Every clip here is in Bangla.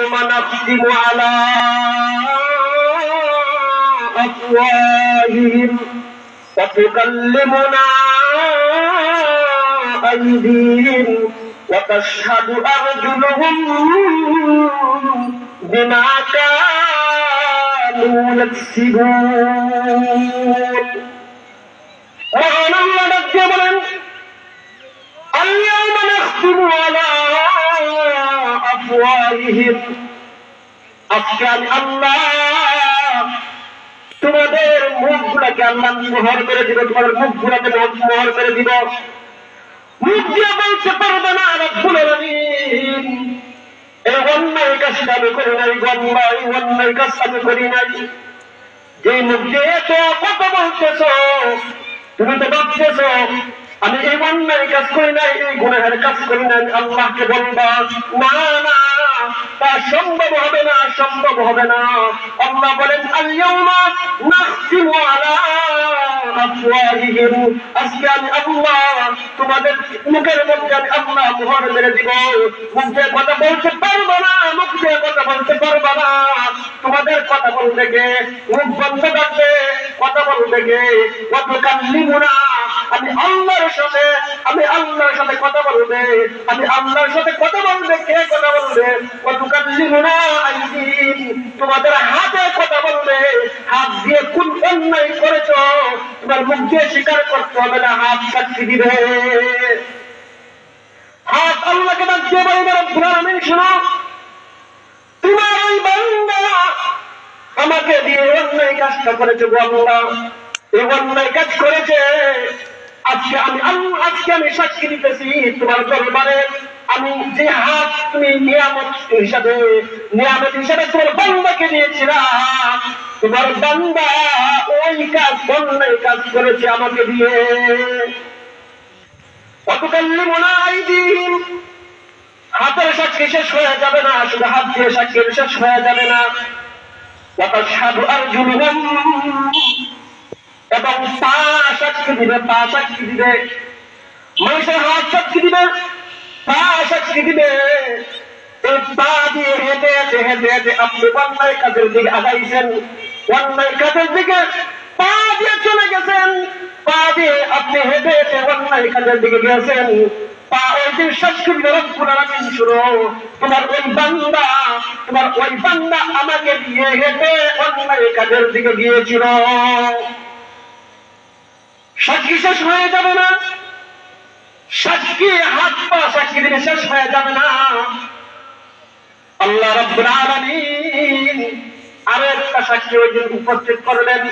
আল-ইয়াওমা নাখতিমু আলা আফওয়াহিহিম ওয়া তুকাল্লিমুনা আইদিহিম ওয়া তাশহাদু আরজুলুহুম বিমা কানু ইয়াকসিবুন। মহান আল্লাহ ডাকতে বলেন, আল-ইয়াওমা নাখতিমু আলা আফওয়াহিহিম, আজকে আমি আল্লাহ তোমাদের মুখগুলোকে আল্লাহ মোহর করে দিব, তোমাদের মুখগুলোকে মোহর করে দিব। মুখ দিয়ে বলতে পারবে না রব্বুল আলামিন এই অন্যায় কাজটা আমি করি নাই, এই অন্যায় কাজটা আমি করি নাই। যে মুখ দিয়ে তো কথা বলতেছ, তুমি তো ভাবতেছ আমি এই অন্যায় কাজ করি নাই, এই গুনাহের কাজ করি নাই, আল্লাহকে বলবা না না, তা সম্ভব হবে না, সম্ভব হবে না। আল্লাহ বলেন, আল-ইয়াওমা নাখতিমু আলা আফওয়াহিহিম, আজকে আমি আল্লাহ তোমাদের মুখের মধ্যে আমি আল্লাহ মোহর মেরে দিব। মুখ দিয়ে কথা বলতে পারবো না, মুখ দিয়ে কথা বলতে পারবো না। তোমাদের কথা বলতে গিয়ে মুখ বন্ধ থাকবে, কথা বলতে গিয়ে ওয়া তুকাল্লিমুনা, আমি আল্লাহর সাথে কথা বলবে, আমি আল্লাহর সাথে কথা বলবে। কে কথা বলবে? ওয়া তুকাল্লিমুনা আইদিহিম, তোমাদের হাতে কথা বলবে। হাত দিয়ে কোন অন্যায় করেছো তোমার মুখ দিয়ে স্বীকার করতে হবে না, হাত সাক্ষী দিবে। হাত আল্লাহকে ডাক দিয়ে বলবে, রব্বুল আলামিন শোনো, তোমার ওই বান্দা আমাকে দিয়ে অন্যায় কাজটা করেছে গো আল্লাহ, এই অন্যায় কাজ করেছে। আজকে আমি সাক্ষী দিতেছি তোমার দরবারে, আমি যে হাত তুমি নিয়ামত হিসাবে তোমার বান্দাকে দিয়েছিলাম, তোমার বান্দা ওই কাজ অন্যায় কাজ করেছে আমাকে দিয়ে। ওয়াতুকাল্লিমুনা আইদিহিম, হাতের সাক্ষী শেষ হয়ে যাবে না, শুধু হাত দিয়ে সাক্ষী শেষ হয়ে যাবে না। ওয়া তাশহাদু আরজুলুহুম, এবং পা সাক্ষী দিবে, পা সাক্ষী দিবে। মানুষের হাত সাক্ষী দিবে, পা সাক্ষী দিবে। এই পা দিয়ে হেঁটে হেঁটে আপনি অন্যায় কাজের দিকে আগাইছেন, অন্যায় কাজের দিকে পা দিয়ে চলে গেছেন, পা দিয়ে আপনি হেঁটে অন্যায় কাজের দিকে গেছেন। পা ওই দিন সাক্ষী দিবে, রব্বুল আলামিন শুনো, তোমার ওই বান্দা আমাকে দিয়ে হেঁটে অন্যায় কাজের দিকে গিয়েছিল। সাক্ষী শেষ হয়ে যাবে না, সাক্ষী হাত পা সাক্ষী দিলে শেষ হয়ে যাবে না। আল্লাহ রাব্বুল আলামিন আরো একটা সাক্ষী ওই দিন উপস্থিত করবেন।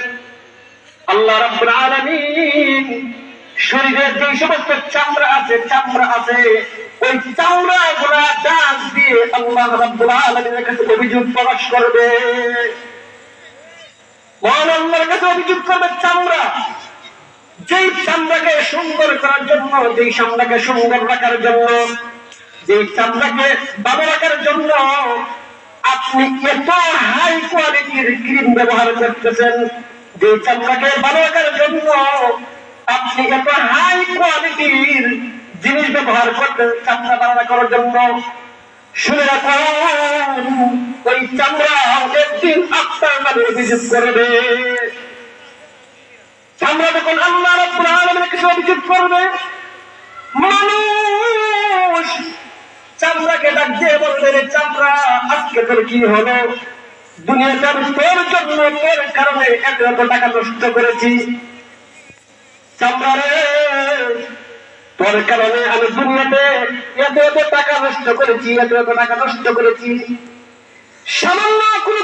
আল্লাহ রাব্বুল আলামিন শরীরের যে সমস্ত চামড়া আছে ওই চামড়া গুলা ডাক দিয়ে আল্লাহ রাব্বুল আলামিনের কাছে অভিযোগ প্রকাশ করবে। মহান আল্লাহর কাছে অভিযোগ করবে চামড়া, যেই চামড়াকে সুন্দর করার জন্য, যেই চামড়াকে সুন্দর রাখার জন্য, যেই চামড়াকে ভালো রাখার জন্য আপনি এত হাই কোয়ালিটির ক্রিম ব্যবহার করতেছেন, যে চামড়াকে ভালো রাখার জন্য আপনি এত হাই কোয়ালিটির জিনিস ব্যবহার করতেন চামড়া ভালো রাখার জন্য, শুনে রাখুন ওই চামড়া একদিন আপনার নামে অভিযোগ করবে। চামড়া যখন আল্লাহ রাব্বুল আলামিনের কাছে অভিযোগ করবে, মানুষ চামড়াকে ডাক দিয়ে বলবে, রে চামড়া, আজকে তোর কি হলো? দুনিয়াতে আমি তোর জন্য, তোর কারণে এত টাকা নষ্ট করেছি। চামড়া রে, তোর কারণে আমি দুনিয়াতে এত টাকা নষ্ট করেছি, সামান্য কোনো